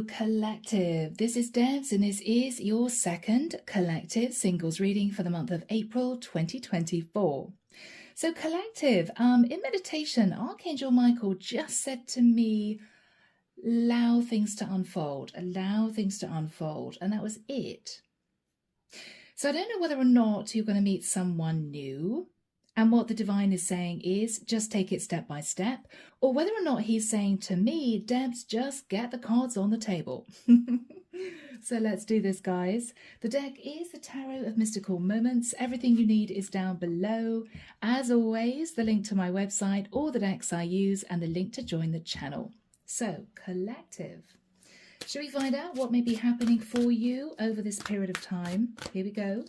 Hello Collective, this is Debs and this is your second Collective Singles reading for the month of April 2024. So Collective, in meditation, Archangel Michael just said to me, allow things to unfold, and that was it. So I don't know whether or not you're going to meet someone new, and what the divine is saying is just take it step by step, or whether or not he's saying to me, Debs, just get the cards on the table. So let's do this, guys. The deck is the Tarot of Mystical Moments. Everything you need is down below. As always, the link to my website, all the decks I use, and the link to join the channel. So, Collective. Shall we find out what may be happening for you over this period of time? Here we go.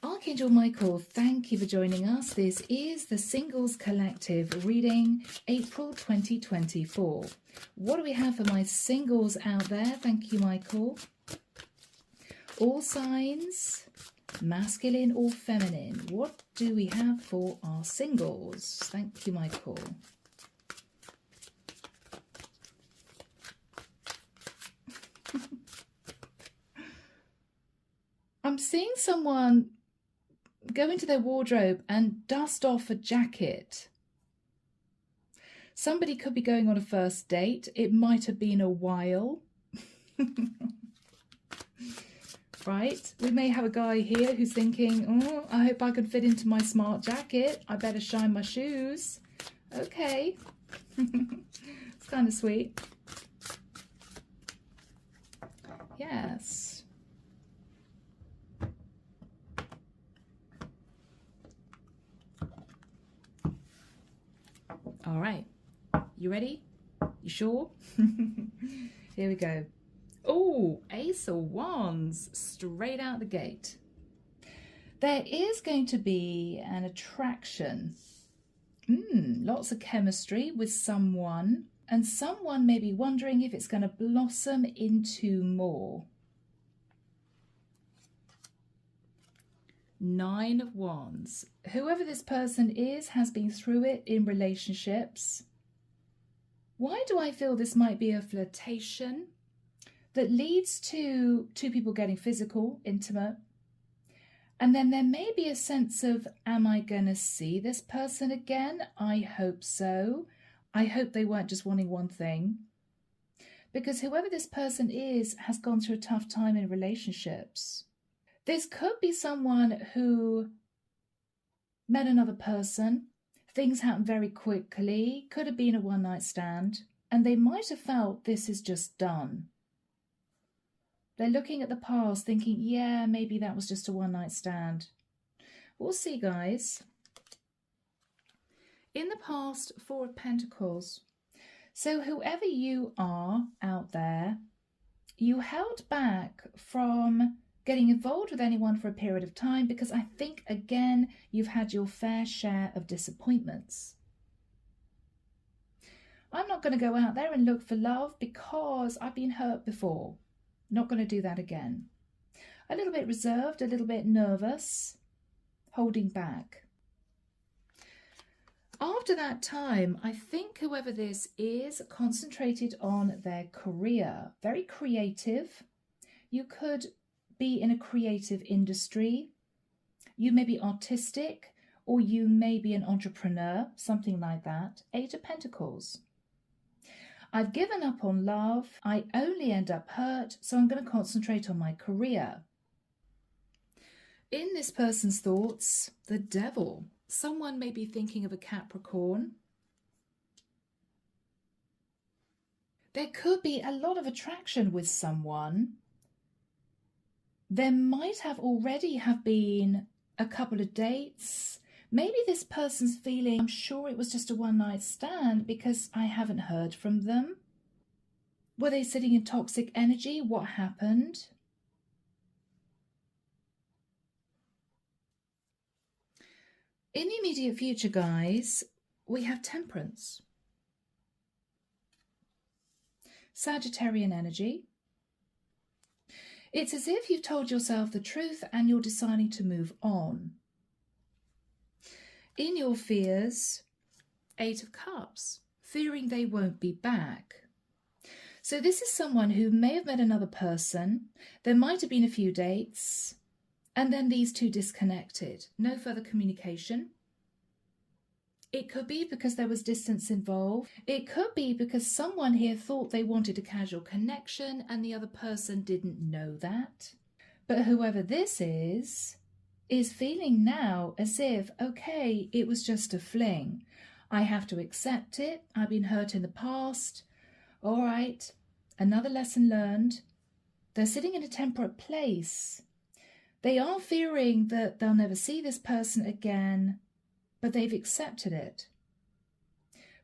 Archangel Michael, thank you for joining us. This is the Singles Collective reading, April 2024. What do we have for my singles out there? Thank you, Michael. All signs, masculine or feminine. What do we have for our singles? Thank you, Michael. I'm seeing someone go into their wardrobe and dust off a jacket. Somebody could be going on a first date. It might have been a while. Right? We may have a guy here who's thinking, oh, I hope I can fit into my smart jacket. I better shine my shoes. Okay. It's kind of sweet. Yes. All right, you ready? You sure? Here we go. Oh, Ace of Wands, straight out the gate. There is going to be an attraction. Lots of chemistry with someone, and someone may be wondering if it's going to blossom into more. 9 of Wands. Whoever this person is has been through it in relationships. Why do I feel this might be a flirtation that leads to two people getting physical, intimate? And then there may be a sense of, am I going to see this person again? I hope so. I hope they weren't just wanting one thing. Because whoever this person is has gone through a tough time in relationships. This could be someone who met another person, things happened very quickly, could have been a one-night stand, and they might have felt this is just done. They're looking at the past thinking, yeah, maybe that was just a one-night stand. We'll see, guys. In the past, 4 of Pentacles. So whoever you are out there, you held back from getting involved with anyone for a period of time because I think, again, you've had your fair share of disappointments. I'm not going to go out there and look for love because I've been hurt before. Not going to do that again. A little bit reserved, a little bit nervous, holding back. After that time, I think whoever this is concentrated on their career. Very creative. You could be in a creative industry, you may be artistic, or you may be an entrepreneur, something like that. 8 of Pentacles. I've given up on love, I only end up hurt, so I'm going to concentrate on my career. In this person's thoughts, the Devil. Someone may be thinking of a Capricorn. There could be a lot of attraction with someone. There might have already have been a couple of dates. Maybe this person's feeling, I'm sure it was just a one-night stand because I haven't heard from them. Were they sitting in toxic energy? What happened? In the immediate future, guys, we have Temperance. Sagittarian energy. It's as if you've told yourself the truth and you're deciding to move on. In your fears, 8 of Cups, fearing they won't be back. So this is someone who may have met another person. There might have been a few dates, and then these two disconnected. No further communication. It could be because there was distance involved. It could be because someone here thought they wanted a casual connection and the other person didn't know that. But whoever this is feeling now as if, okay, it was just a fling. I have to accept it. I've been hurt in the past. All right, another lesson learned. They're sitting in a temperate place. They are fearing that they'll never see this person again, but they've accepted it.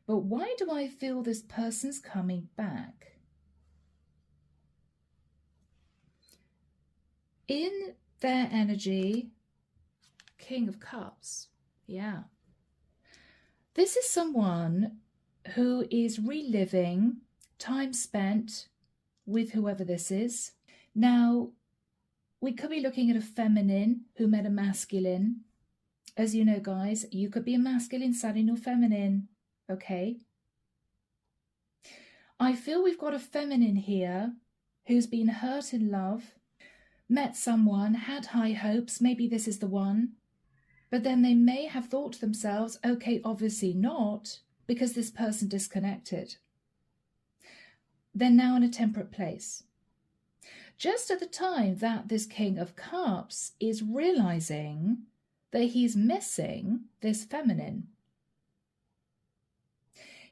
But why do I feel this person's coming back? In their energy, King of Cups, yeah. This is someone who is reliving time spent with whoever this is. Now, we could be looking at a feminine who met a masculine. As you know, guys, you could be a masculine sat in your feminine, okay? I feel we've got a feminine here who's been hurt in love, met someone, had high hopes, maybe this is the one, but then they may have thought to themselves, okay, obviously not, because this person disconnected. They're now in a temperate place. Just at the time that this King of Cups is realizing that he's missing this feminine.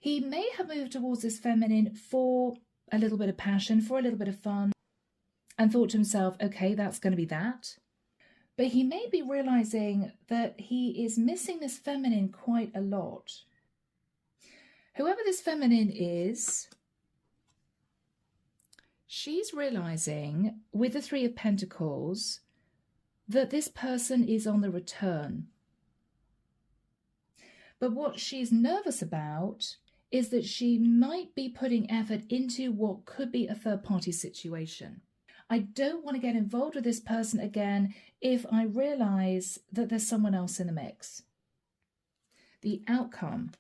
He may have moved towards this feminine for a little bit of passion, for a little bit of fun, and thought to himself, okay, that's going to be that. But he may be realizing that he is missing this feminine quite a lot. Whoever this feminine is, she's realizing with the Three of Pentacles that this person is on the return. But what she's nervous about is that she might be putting effort into what could be a third-party situation. I don't want to get involved with this person again if I realize that there's someone else in the mix. The outcome.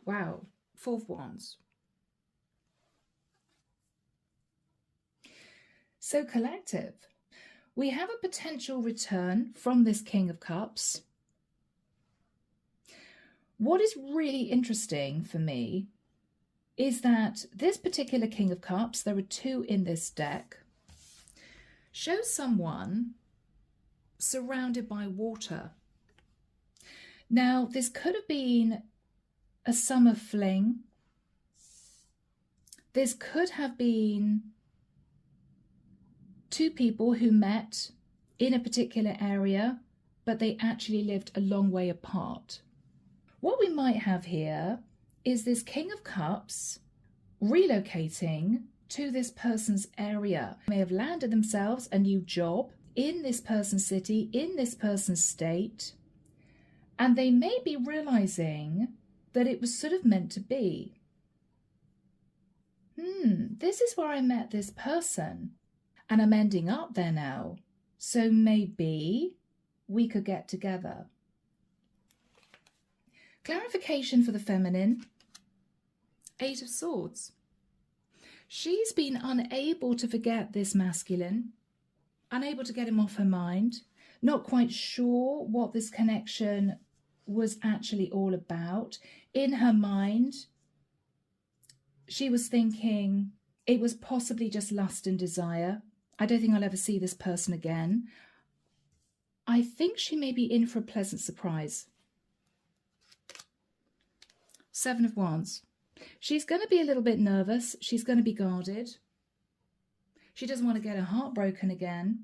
Wow, Four of Wands. So collective, we have a potential return from this King of Cups. What is really interesting for me is that this particular King of Cups, there are two in this deck, shows someone surrounded by water. Now, this could have been a summer fling. This could have been two people who met in a particular area, but they actually lived a long way apart. What we might have here is this King of Cups relocating to this person's area. They may have landed themselves a new job in this person's city, in this person's state, and they may be realizing that it was sort of meant to be. This is where I met this person, and I'm ending up there now, so maybe we could get together. Clarification for the feminine. Eight of Swords. She's been unable to forget this masculine, unable to get him off her mind, not quite sure what this connection was actually all about. In her mind, she was thinking it was possibly just lust and desire. I don't think I'll ever see this person again. I think she may be in for a pleasant surprise. Seven of Wands. She's going to be a little bit nervous. She's going to be guarded. She doesn't want to get her heart broken again.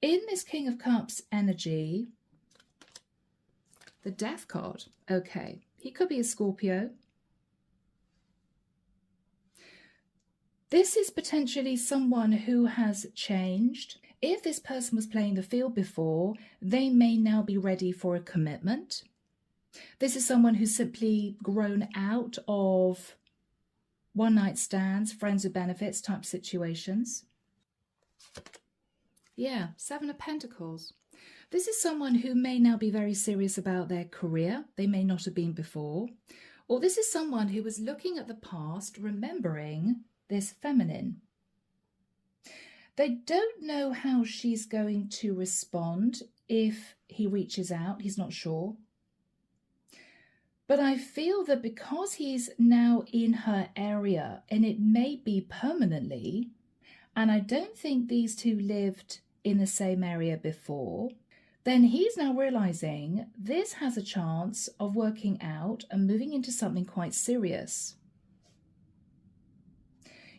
In this King of Cups energy, the Death card. Okay, he could be a Scorpio. This is potentially someone who has changed. If this person was playing the field before, they may now be ready for a commitment. This is someone who's simply grown out of one-night stands, friends with benefits type situations. Yeah, Seven of Pentacles. This is someone who may now be very serious about their career. They may not have been before. Or this is someone who was looking at the past, remembering this feminine. They don't know how she's going to respond if he reaches out. He's not sure. But I feel that because he's now in her area, and it may be permanently, and I don't think these two lived in the same area before, then he's now realizing this has a chance of working out and moving into something quite serious.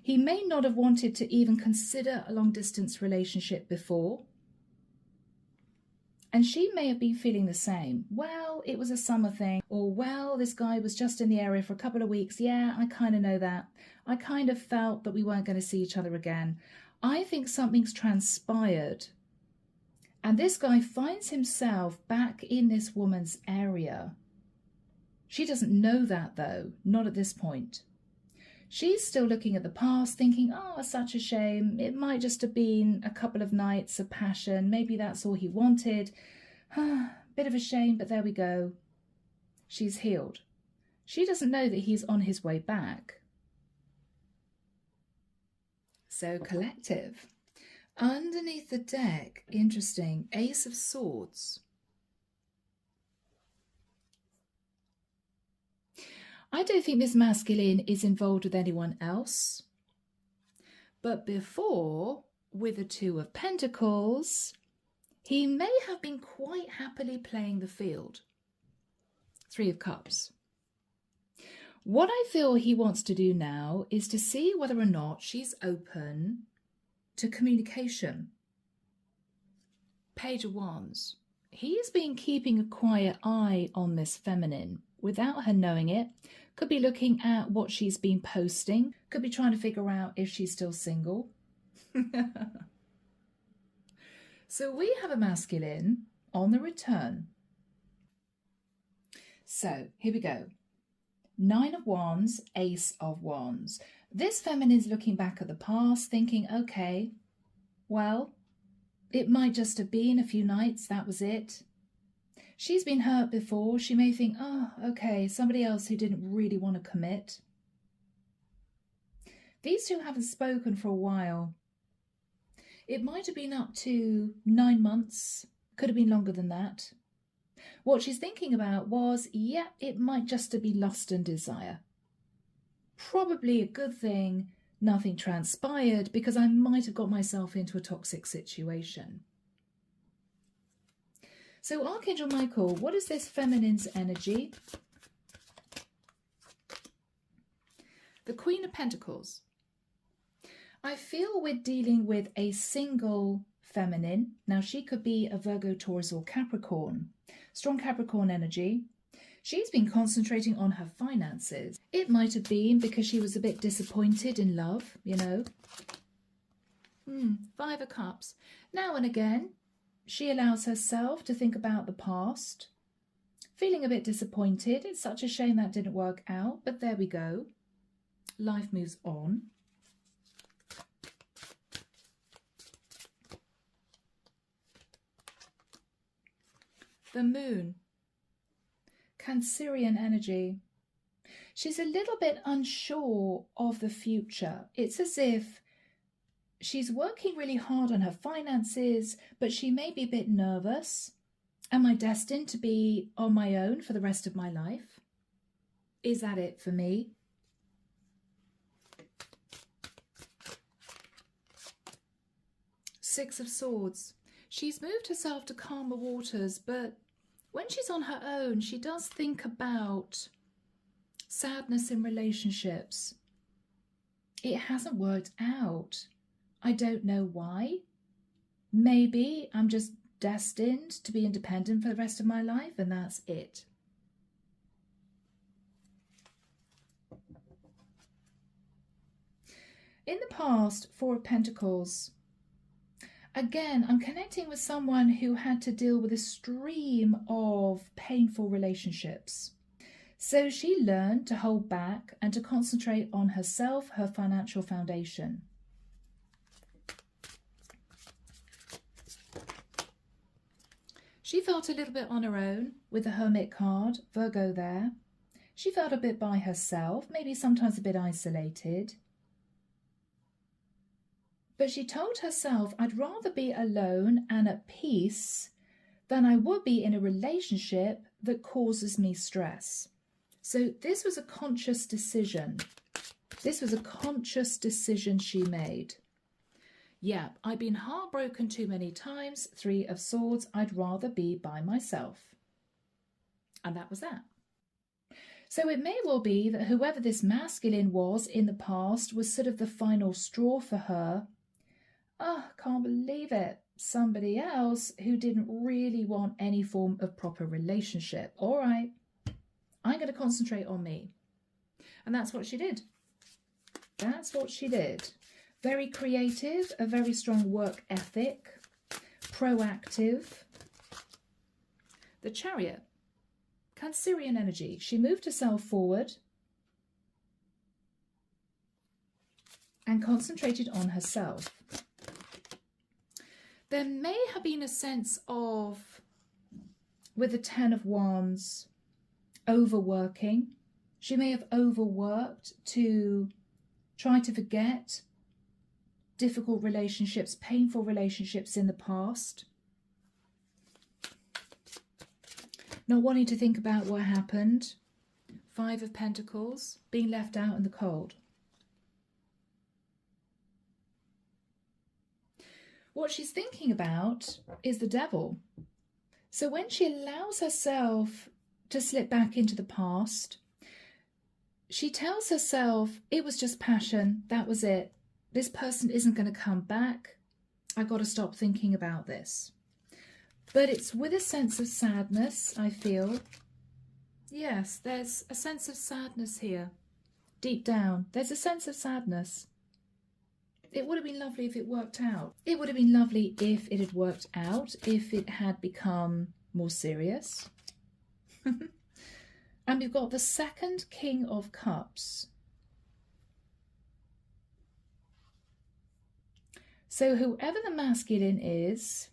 He may not have wanted to even consider a long-distance relationship before. And she may have been feeling the same. Well, it was a summer thing. Or, well, this guy was just in the area for a couple of weeks. Yeah, I kind of know that. I kind of felt that we weren't going to see each other again. I think something's transpired. And this guy finds himself back in this woman's area. She doesn't know that, though. Not at this point. She's still looking at the past, thinking, oh, such a shame. It might just have been a couple of nights of passion. Maybe that's all he wanted. Bit of a shame, but there we go. She's healed. She doesn't know that he's on his way back. So, collective. Underneath the deck, interesting, Ace of Swords. I don't think this masculine is involved with anyone else. But before, with the Two of Pentacles, he may have been quite happily playing the field. Three of Cups. What I feel he wants to do now is to see whether or not she's open to communication. Page of Wands. He's been keeping a quiet eye on this feminine without her knowing it. Could be looking at what she's been posting. Could be trying to figure out if she's still single. So we have a masculine on the return. So here we go. Nine of Wands, Ace of Wands. This feminine's looking back at the past, thinking, okay, well, it might just have been a few nights, that was it. She's been hurt before. She may think, oh, okay, somebody else who didn't really want to commit. These two haven't spoken for a while. It might have been up to 9 months. Could have been longer than that. What she's thinking about was, yeah, it might just have been lust and desire. Probably a good thing nothing transpired, because I might have got myself into a toxic situation. So Archangel Michael, what is this feminine's energy? The Queen of Pentacles. I feel we're dealing with a single feminine. Now she could be a Virgo, Taurus or Capricorn. Strong Capricorn energy. She's been concentrating on her finances. It might have been because she was a bit disappointed in love, you know. Five of Cups. Now and again, she allows herself to think about the past, feeling a bit disappointed. It's such a shame that didn't work out, but there we go. Life moves on. The Moon. Cancerian energy. She's a little bit unsure of the future. It's as if she's working really hard on her finances, but she may be a bit nervous. Am I destined to be on my own for the rest of my life? Is that it for me? Six of Swords. She's moved herself to calmer waters, but when she's on her own, she does think about sadness in relationships. It hasn't worked out. I don't know why. Maybe I'm just destined to be independent for the rest of my life, and that's it. In the past, Four of Pentacles. Again, I'm connecting with someone who had to deal with a stream of painful relationships. So she learned to hold back and to concentrate on herself, her financial foundation. She felt a little bit on her own with the Hermit card, Virgo there. She felt a bit by herself, maybe sometimes a bit isolated. But she told herself, I'd rather be alone and at peace than I would be in a relationship that causes me stress. So this was a conscious decision. This was a conscious decision she made. Yeah, I've been heartbroken too many times. 3 of Swords. I'd rather be by myself. And that was that. So it may well be that whoever this masculine was in the past was sort of the final straw for her. Oh, can't believe it. Somebody else who didn't really want any form of proper relationship. All right, I'm going to concentrate on me. And that's what she did. That's what she did. Very creative, a very strong work ethic, proactive. The Chariot, Cancerian energy. She moved herself forward and concentrated on herself. There may have been a sense of, with the 10 of Wands, overworking. She may have overworked to try to forget difficult relationships, painful relationships in the past. Not wanting to think about what happened. 5 of Pentacles, being left out in the cold. What she's thinking about is the Devil. So when she allows herself to slip back into the past, she tells herself, it was just passion, that was it. This person isn't going to come back. I've got to stop thinking about this. But it's with a sense of sadness, I feel. Yes, there's a sense of sadness here. Deep down, there's a sense of sadness. It would have been lovely if it worked out. It would have been lovely if it had worked out, if it had become more serious. And we've got the 2nd King of Cups. So whoever the masculine is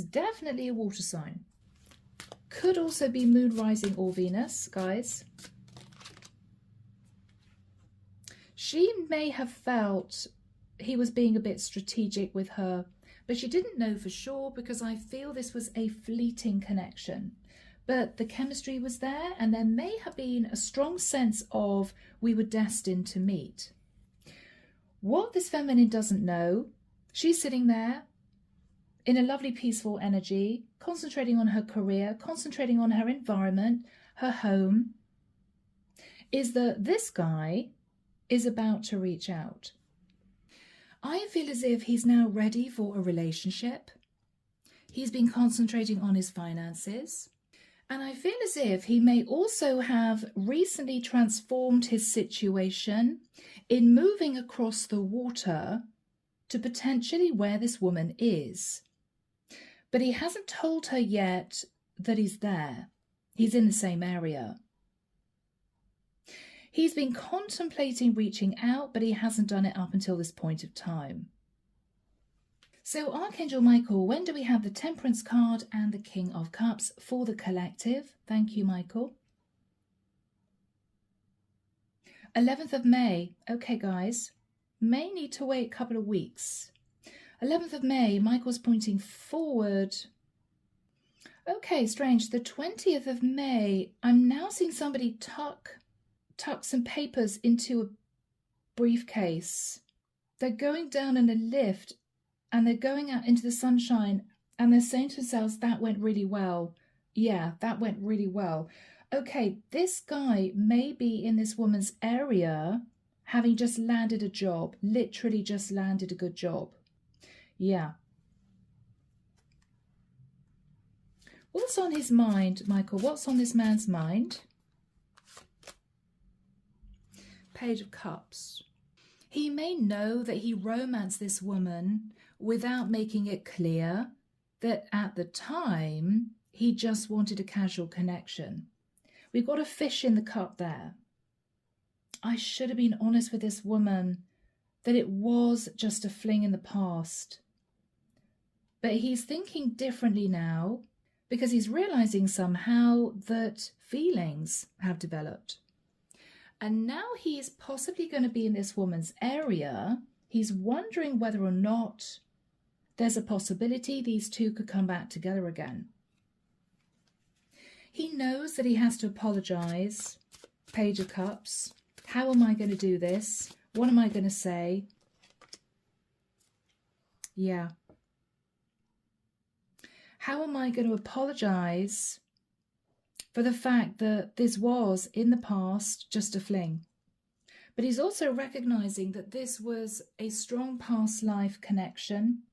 definitely a water sign. Could also be Moon, Rising or Venus, guys. She may have felt he was being a bit strategic with her, but she didn't know for sure because I feel this was a fleeting connection. But the chemistry was there, and there may have been a strong sense of we were destined to meet. What this feminine doesn't know, she's sitting there in a lovely peaceful energy, concentrating on her career, concentrating on her environment, her home, is that this guy is about to reach out. I feel as if he's now ready for a relationship. He's been concentrating on his finances. And I feel as if he may also have recently transformed his situation in moving across the water to potentially where this woman is. But he hasn't told her yet that he's there. He's in the same area. He's been contemplating reaching out, but he hasn't done it up until this point of time. So Archangel Michael, when do we have the Temperance card and the King of Cups for the collective? Thank you, Michael. 11th of May. Okay, guys. May need to wait a couple of weeks. 11th of May, Michael's pointing forward. Okay, strange. The 20th of May, I'm now seeing somebody tuck some papers into a briefcase. They're going down in a lift and they're going out into the sunshine and they're saying to themselves, that went really well. Yeah, that went really well. Okay, this guy may be in this woman's area having just landed a job, literally just landed a good job. Yeah. What's on his mind, Michael? What's on this man's mind? Page of Cups. He may know that he romanced this woman without making it clear that at the time he just wanted a casual connection. We've got a fish in the cup there. I should have been honest with this woman that it was just a fling in the past. But he's thinking differently now. because he's realizing somehow that feelings have developed. And now he's possibly going to be in this woman's area. He's wondering whether or not there's a possibility these two could come back together again. He knows that he has to apologize. Page of Cups. How am I going to do this? What am I going to say? Yeah. How am I going to apologize for the fact that this was, in the past, just a fling? But he's also recognizing that this was a strong past life connection.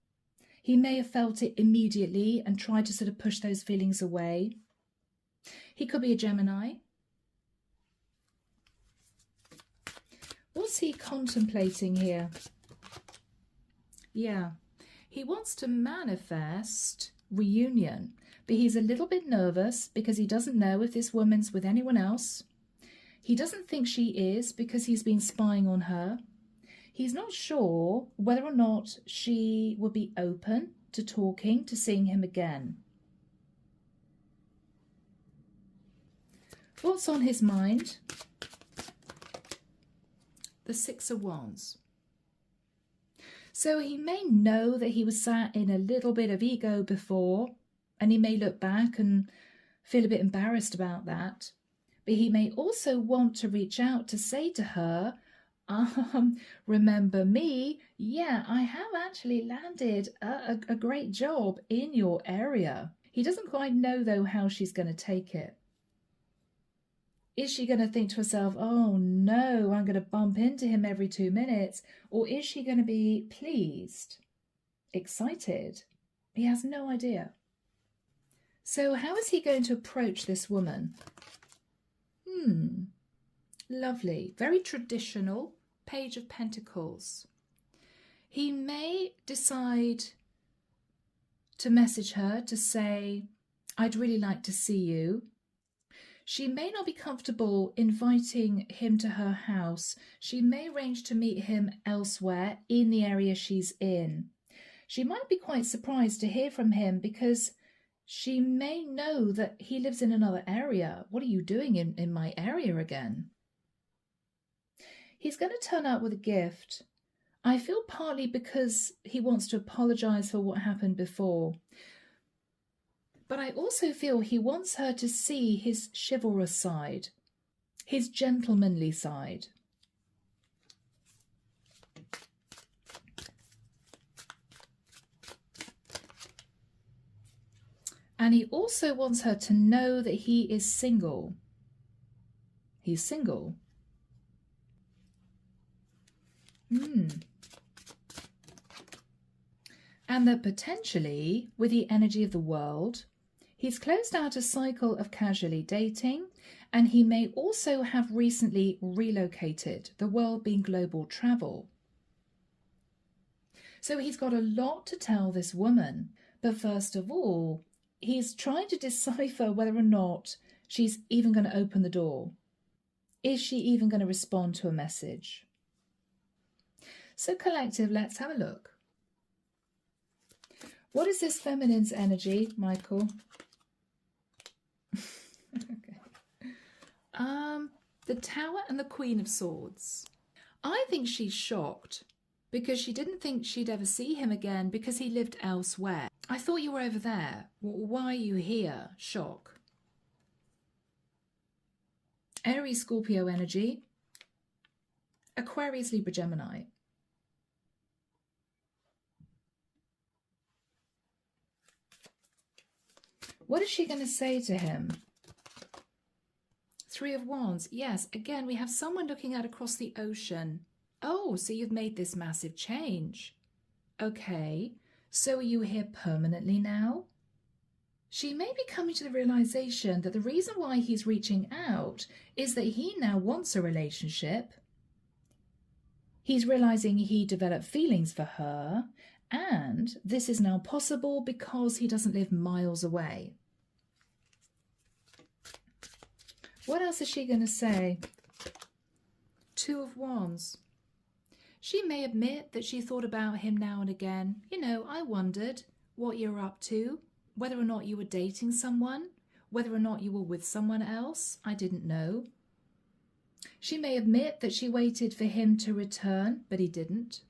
He may have felt it immediately and tried to sort of push those feelings away. He could be a Gemini. What's he contemplating here? Yeah, he wants to manifest reunion, but he's a little bit nervous because he doesn't know if this woman's with anyone else. He doesn't think she is because he's been spying on her. He's not sure whether or not she would be open to talking, to seeing him again. What's on his mind? The Six of Wands. So he may know that he was sat in a little bit of ego before, and he may look back and feel a bit embarrassed about that. But he may also want to reach out to say to her, remember me? Yeah, I have actually landed a great job in your area. He doesn't quite know, though, how she's going to take it. Is she going to think to herself, oh no, I'm going to bump into him every 2 minutes? Or is she going to be pleased, excited? He has no idea. So how is he going to approach this woman? Lovely. Very traditional. Page of Pentacles. He may decide to message her to say, I'd really like to see you. She may not be comfortable inviting him to her house. She may arrange to meet him elsewhere in the area she's in. She might be quite surprised to hear from him because she may know that he lives in another area. What are you doing in my area again? He's going to turn up with a gift. I feel partly because he wants to apologize for what happened before. But I also feel he wants her to see his chivalrous side, his gentlemanly side. And he also wants her to know that he is single. He's single. And that potentially, with the energy of the world, he's closed out a cycle of casually dating, and he may also have recently relocated, the world being global travel. So he's got a lot to tell this woman, but first of all, he's trying to decipher whether or not she's even going to open the door. Is she even going to respond to a message? So collective, let's have a look. What is this feminine's energy, Michael? Okay. The Tower and the Queen of Swords. I think she's shocked because she didn't think she'd ever see him again because he lived elsewhere. I thought you were over there. Why are you here? Shock. Aries, Scorpio energy. Aquarius, Libra, Gemini. What is she going to say to him? Three of Wands. Yes, again, we have someone looking out across the ocean. Oh, so you've made this massive change. Okay, so are you here permanently now? She may be coming to the realization that the reason why he's reaching out is that he now wants a relationship. He's realizing he developed feelings for her, and this is now possible because he doesn't live miles away. What else is she going to say? Two of Wands. She may admit that she thought about him now and again. You know, I wondered what you're up to. whether or not you were dating someone, whether or not you were with someone else, I didn't know. She may admit that she waited for him to return, but he didn't.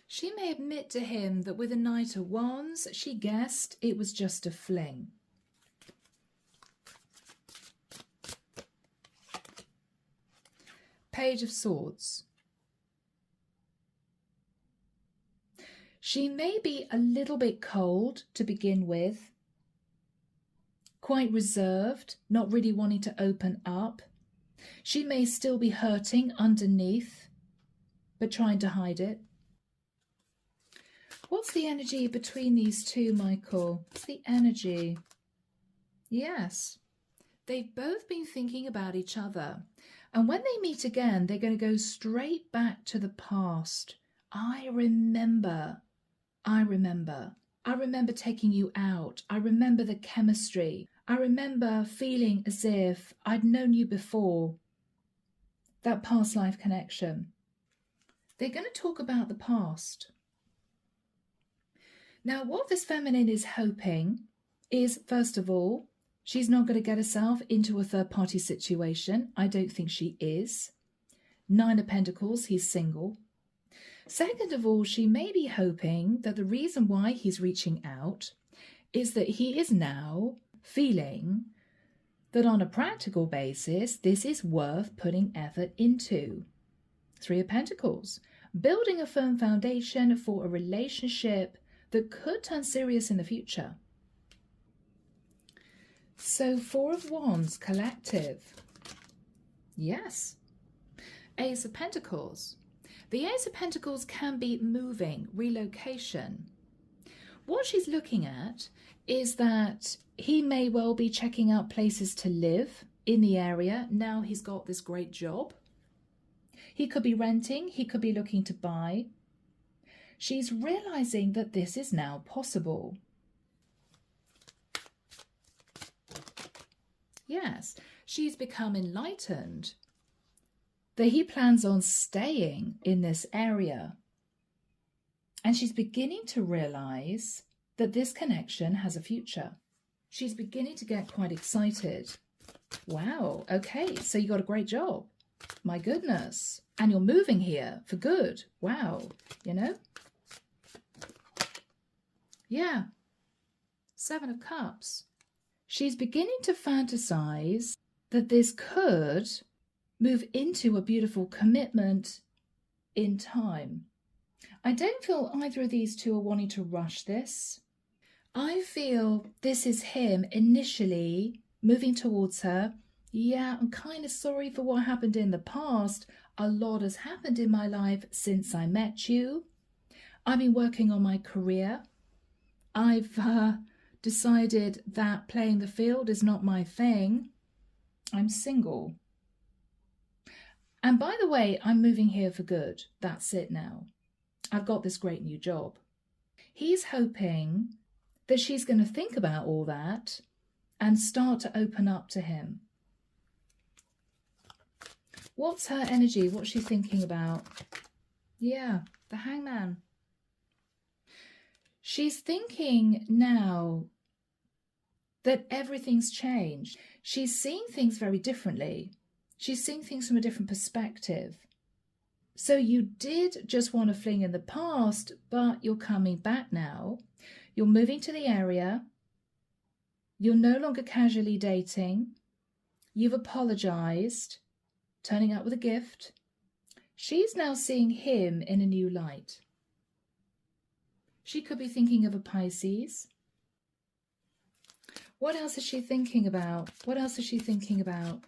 She may admit to him that with the Knight of Wands, she guessed it was just a fling. Page of Swords. She may be a little bit cold to begin with, quite reserved, not really wanting to open up. She may still be hurting underneath, but trying to hide it. What's the energy between these two, Michael? What's the energy? Yes, they've both been thinking about each other. And when they meet again, they're going to go straight back to the past. I remember taking you out. I remember the chemistry. I remember feeling as if I'd known you before. That past life connection. They're going to talk about the past. Now, what this feminine is hoping is, first of all, she's not going to get herself into a third-party situation. I don't think she is. 9 of Pentacles, he's single. Second of all, she may be hoping that the reason why he's reaching out is that he is now feeling that on a practical basis, this is worth putting effort into. 3 of Pentacles, building a firm foundation for a relationship that could turn serious in the future. So 4 of Wands, collective. Yes. Ace of Pentacles. The Ace of Pentacles can be moving, relocation. What she's looking at is that he may well be checking out places to live in the area. Now he's got this great job. He could be renting. He could be looking to buy. She's realizing that this is now possible. Yes, she's become enlightened that he plans on staying in this area. And she's beginning to realize that this connection has a future. She's beginning to get quite excited. Wow, okay, so you got a great job. My goodness. And you're moving here for good. Wow, you know? Yeah. 7 of Cups. She's beginning to fantasize that this could move into a beautiful commitment in time. I don't feel either of these two are wanting to rush this. I feel this is him initially moving towards her. Yeah, I'm kind of sorry for what happened in the past. A lot has happened in my life since I met you. I've been working on my career. I've decided that playing the field is not my thing. I'm single. And by the way, I'm moving here for good. That's it now. I've got this great new job. He's hoping that she's going to think about all that and start to open up to him. What's her energy? What's she thinking about? Yeah, the Hangman. She's thinking now that everything's changed. She's seeing things very differently. She's seeing things from a different perspective. So you did just want to fling in the past, but you're coming back now. You're moving to the area. You're no longer casually dating. You've apologized, turning up with a gift. She's now seeing him in a new light. She could be thinking of a Pisces. What else is she thinking about? What else is she thinking about?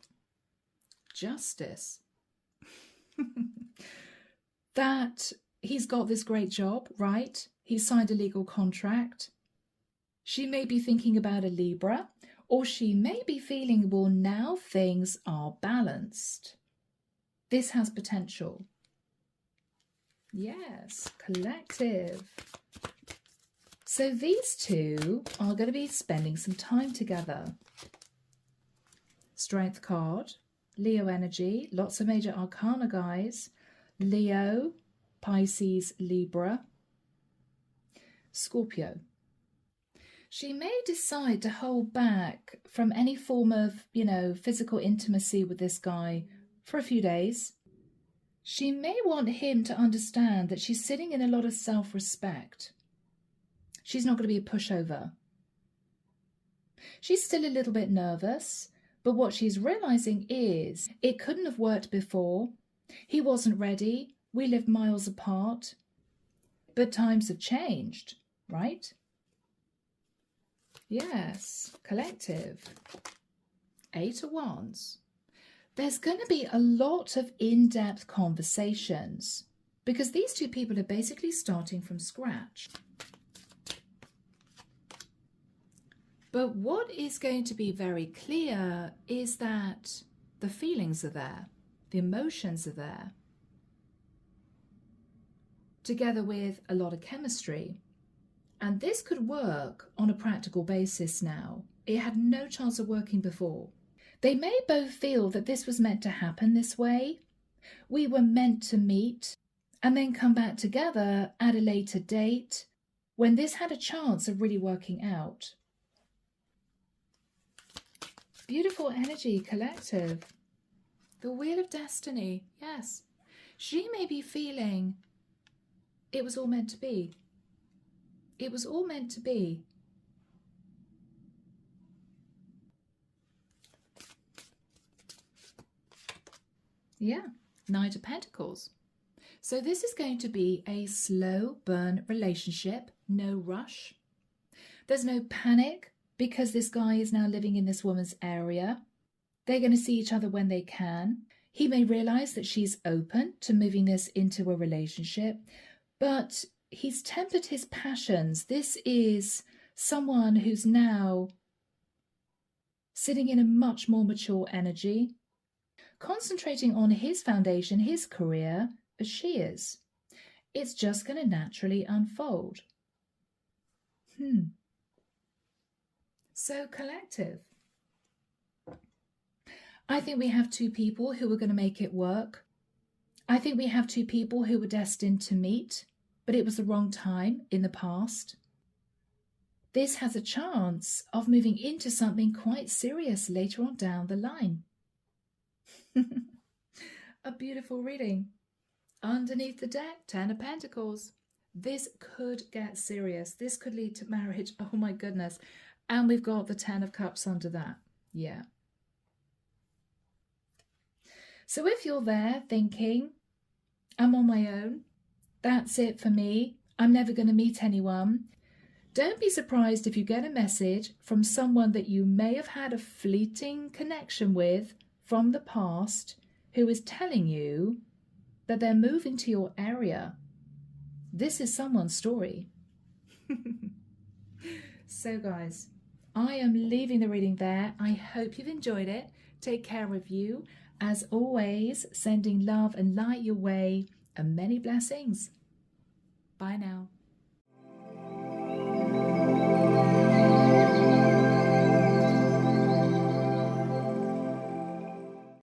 Justice. That he's got this great job, right? He's signed a legal contract. She may be thinking about a Libra, or she may be feeling, well, now things are balanced. This has potential. Yes, collective. So these two are going to be spending some time together. Strength card, Leo energy, lots of major arcana, guys. Leo, Pisces, Libra, Scorpio. She may decide to hold back from any form of, physical intimacy with this guy for a few days. She may want him to understand that she's sitting in a lot of self-respect. She's not going to be a pushover. She's still a little bit nervous, but what she's realizing is it couldn't have worked before. He wasn't ready. We lived miles apart. But times have changed, right? Yes, collective. 8 of Wands. There's going to be a lot of in-depth conversations because these two people are basically starting from scratch. But what is going to be very clear is that the feelings are there, the emotions are there, together with a lot of chemistry. And this could work on a practical basis now. It had no chance of working before. They may both feel that this was meant to happen this way. We were meant to meet and then come back together at a later date when this had a chance of really working out. Beautiful energy, collective. The Wheel of Destiny, yes. She may be feeling it was all meant to be. It was all meant to be. Yeah, Knight of Pentacles. So this is going to be a slow burn relationship, no rush. There's no panic because this guy is now living in this woman's area. They're going to see each other when they can. He may realize that she's open to moving this into a relationship, but he's tempered his passions. This is someone who's now sitting in a much more mature energy, concentrating on his foundation, his career, as she is. It's just going to naturally unfold. So collective. I think we have two people who are going to make it work. I think we have two people who were destined to meet, but it was the wrong time in the past. This has a chance of moving into something quite serious later on down the line. A beautiful reading. Underneath the deck, 10 of Pentacles. This could get serious. This could lead to marriage. Oh my goodness. And we've got the 10 of Cups under that. Yeah. So if you're there thinking, I'm on my own, that's it for me, I'm never going to meet anyone, don't be surprised if you get a message from someone that you may have had a fleeting connection with from the past who is telling you that they're moving to your area. This is someone's story. So guys, I am leaving the reading there. I hope you've enjoyed it. Take care of you. As always, sending love and light your way and many blessings. Bye now.